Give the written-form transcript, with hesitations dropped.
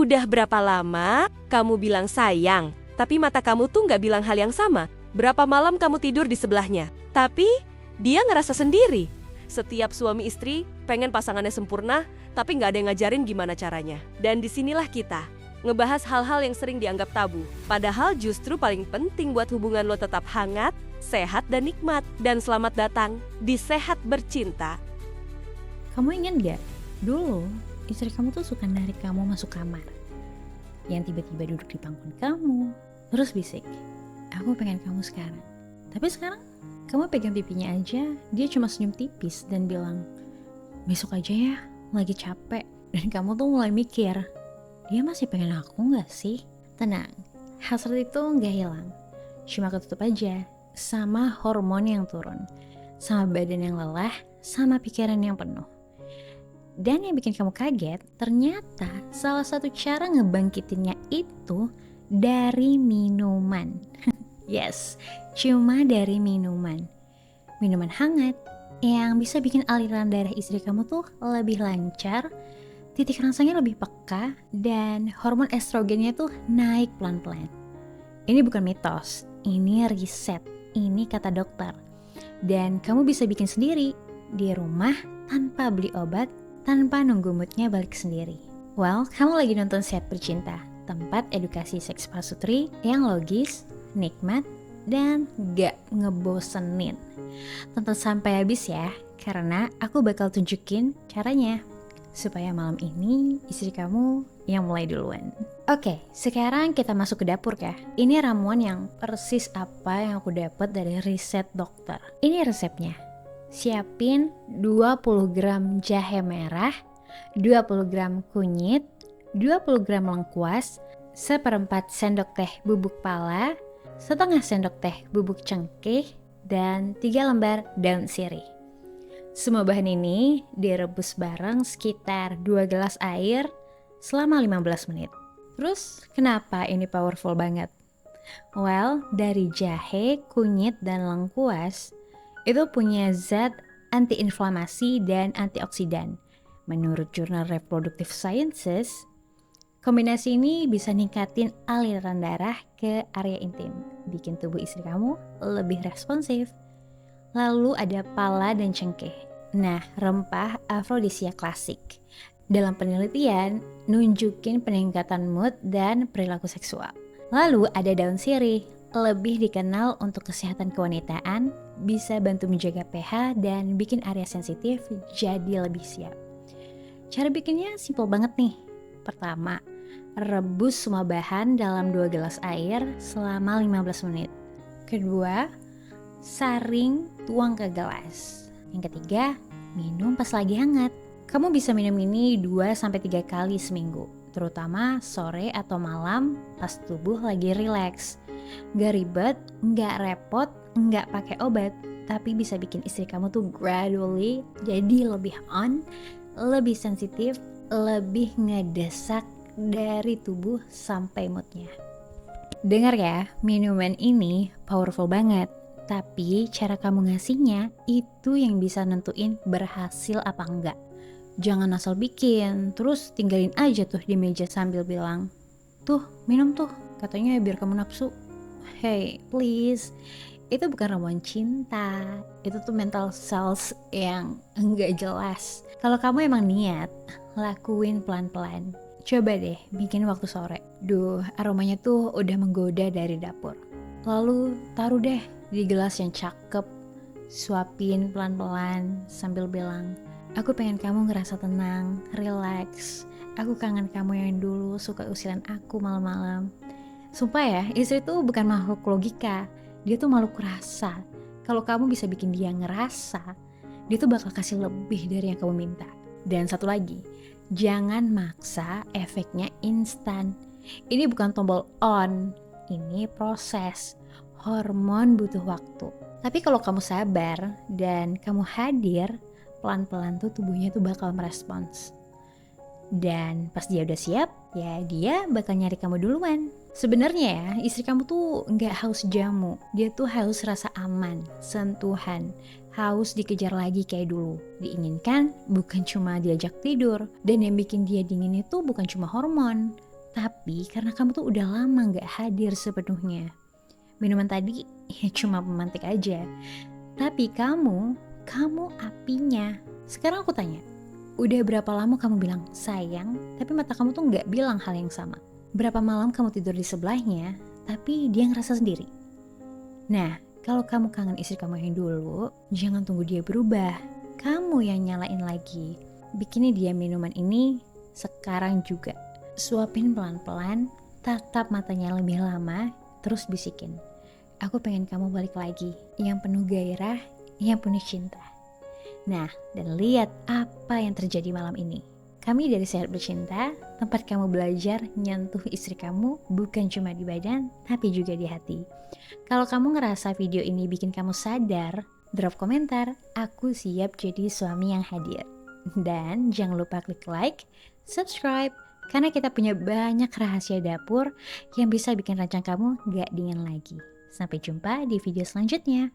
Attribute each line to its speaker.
Speaker 1: Udah berapa lama kamu bilang sayang, tapi mata kamu tuh nggak bilang hal yang sama? Berapa malam kamu tidur di sebelahnya, tapi dia ngerasa sendiri. Setiap suami istri pengen pasangannya sempurna, tapi nggak ada yang ngajarin gimana caranya. Dan disinilah kita, ngebahas hal-hal yang sering dianggap tabu. Padahal justru paling penting buat hubungan lo tetap hangat, sehat, dan nikmat. Dan selamat datang di Sehat Bercinta.
Speaker 2: Kamu ingat gak? Dulu, istri kamu tuh suka narik kamu masuk kamar. Yang tiba-tiba duduk di pangkuan kamu, terus bisik, aku pengen kamu sekarang. Tapi sekarang, kamu pegang pipinya aja, dia cuma senyum tipis dan bilang, besok aja ya, lagi capek. Dan kamu tuh mulai mikir, dia masih pengen aku gak sih? Tenang, hasrat itu gak hilang. Cuma ketutup aja sama hormon yang turun, sama badan yang lelah, sama pikiran yang penuh. Dan yang bikin kamu kaget, ternyata salah satu cara ngebangkitinnya itu dari minuman. Yes, cuma dari minuman. Minuman hangat yang bisa bikin aliran darah istri kamu tuh lebih lancar, titik rangsangnya lebih peka, dan hormon estrogennya tuh naik pelan-pelan. Ini bukan mitos, ini riset, ini kata dokter. Dan kamu bisa bikin sendiri di rumah tanpa beli obat, tanpa nunggu moodnya balik sendiri. Well, kamu lagi nonton Sehat Bercinta, tempat edukasi seks pasutri yang logis, nikmat, dan gak ngebosenin. Tonton sampai habis ya, karena aku bakal tunjukin caranya supaya malam ini istri kamu yang mulai duluan. Oke, sekarang kita masuk ke dapur ya. Ini ramuan yang persis apa yang aku dapat dari riset dokter. Ini resepnya. Siapin 20 gram jahe merah, 20 gram kunyit, 20 gram lengkuas, 1/4 sendok teh bubuk pala, 1/2 sendok teh bubuk cengkeh, dan 3 lembar daun sirih. Semua bahan ini direbus bareng sekitar 2 gelas air selama 15 menit. Terus kenapa ini powerful banget? Well, dari jahe, kunyit, dan lengkuas itu punya zat antiinflamasi dan antioksidan. Menurut jurnal Reproductive Sciences, kombinasi ini bisa ningkatin aliran darah ke area intim, bikin tubuh istri kamu lebih responsif. Lalu ada pala dan cengkeh. Nah, rempah afrodisia klasik. Dalam penelitian, nunjukin peningkatan mood dan perilaku seksual. Lalu ada daun sirih, lebih dikenal untuk kesehatan kewanitaan, bisa bantu menjaga pH dan bikin area sensitif jadi lebih siap. Cara bikinnya simple banget nih. Pertama, rebus semua bahan dalam 2 gelas air selama 15 menit. Kedua, saring tuang ke gelas. Yang ketiga, minum pas lagi hangat. Kamu bisa minum ini 2-3 kali seminggu, terutama sore atau malam pas tubuh lagi rileks. Gak ribet, gak repot, gak pakai obat, tapi bisa bikin istri kamu tuh gradually jadi lebih on, lebih sensitif, lebih ngedesak dari tubuh sampai moodnya. Dengar ya, minuman ini powerful banget, tapi cara kamu ngasihnya itu yang bisa nentuin berhasil apa enggak. Jangan asal bikin, terus tinggalin aja tuh di meja sambil bilang, tuh minum tuh, katanya biar kamu nafsu. Hey, please, itu bukan ramuan cinta, itu tuh mental cells yang enggak jelas. Kalau kamu emang niat, lakuin pelan-pelan. Coba deh bikin waktu sore. Duh, aromanya tuh udah menggoda dari dapur. Lalu taruh deh di gelas yang cakep, suapin pelan-pelan sambil bilang, aku pengen kamu ngerasa tenang, relax. Aku kangen kamu yang dulu suka usilan aku malam-malam. Sumpah ya, istri tuh bukan makhluk logika. Dia tuh makhluk rasa. Kalau kamu bisa bikin dia ngerasa, dia tuh bakal kasih lebih dari yang kamu minta. Dan satu lagi, jangan maksa efeknya instan. Ini bukan tombol on, ini proses. Hormon butuh waktu. Tapi kalau kamu sabar dan kamu hadir, pelan-pelan tuh tubuhnya tuh bakal merespons. Dan pas dia udah siap, ya dia bakal nyari kamu duluan. Sebenarnya ya, istri kamu tuh nggak haus jamu. Dia tuh haus rasa aman, sentuhan, haus dikejar lagi kayak dulu. Diinginkan bukan cuma diajak tidur. Dan yang bikin dia dingin itu bukan cuma hormon, Tapi karena kamu tuh udah lama gak hadir sepenuhnya. Minuman tadi ya cuma pemantik aja. Tapi kamu apinya. Sekarang aku tanya, udah berapa lama kamu bilang sayang, tapi mata kamu tuh gak bilang hal yang sama? Berapa malam kamu tidur di sebelahnya, tapi dia ngerasa sendiri? Nah, kalau kamu kangen istri kamu yang dulu, jangan tunggu dia berubah. Kamu yang nyalain lagi. Bikinin dia minuman ini sekarang juga. Suapin pelan-pelan, tatap matanya lebih lama, terus bisikin. Aku pengen kamu balik lagi, yang penuh gairah, yang penuh cinta. Nah, dan lihat apa yang terjadi malam ini. Kami dari Sehat Bercinta, tempat kamu belajar nyentuh istri kamu bukan cuma di badan, tapi juga di hati. Kalau kamu ngerasa video ini bikin kamu sadar, drop komentar, aku siap jadi suami yang hadir. Dan jangan lupa klik like, subscribe, karena kita punya banyak rahasia dapur yang bisa bikin rancang kamu gak dingin lagi. Sampai jumpa di video selanjutnya.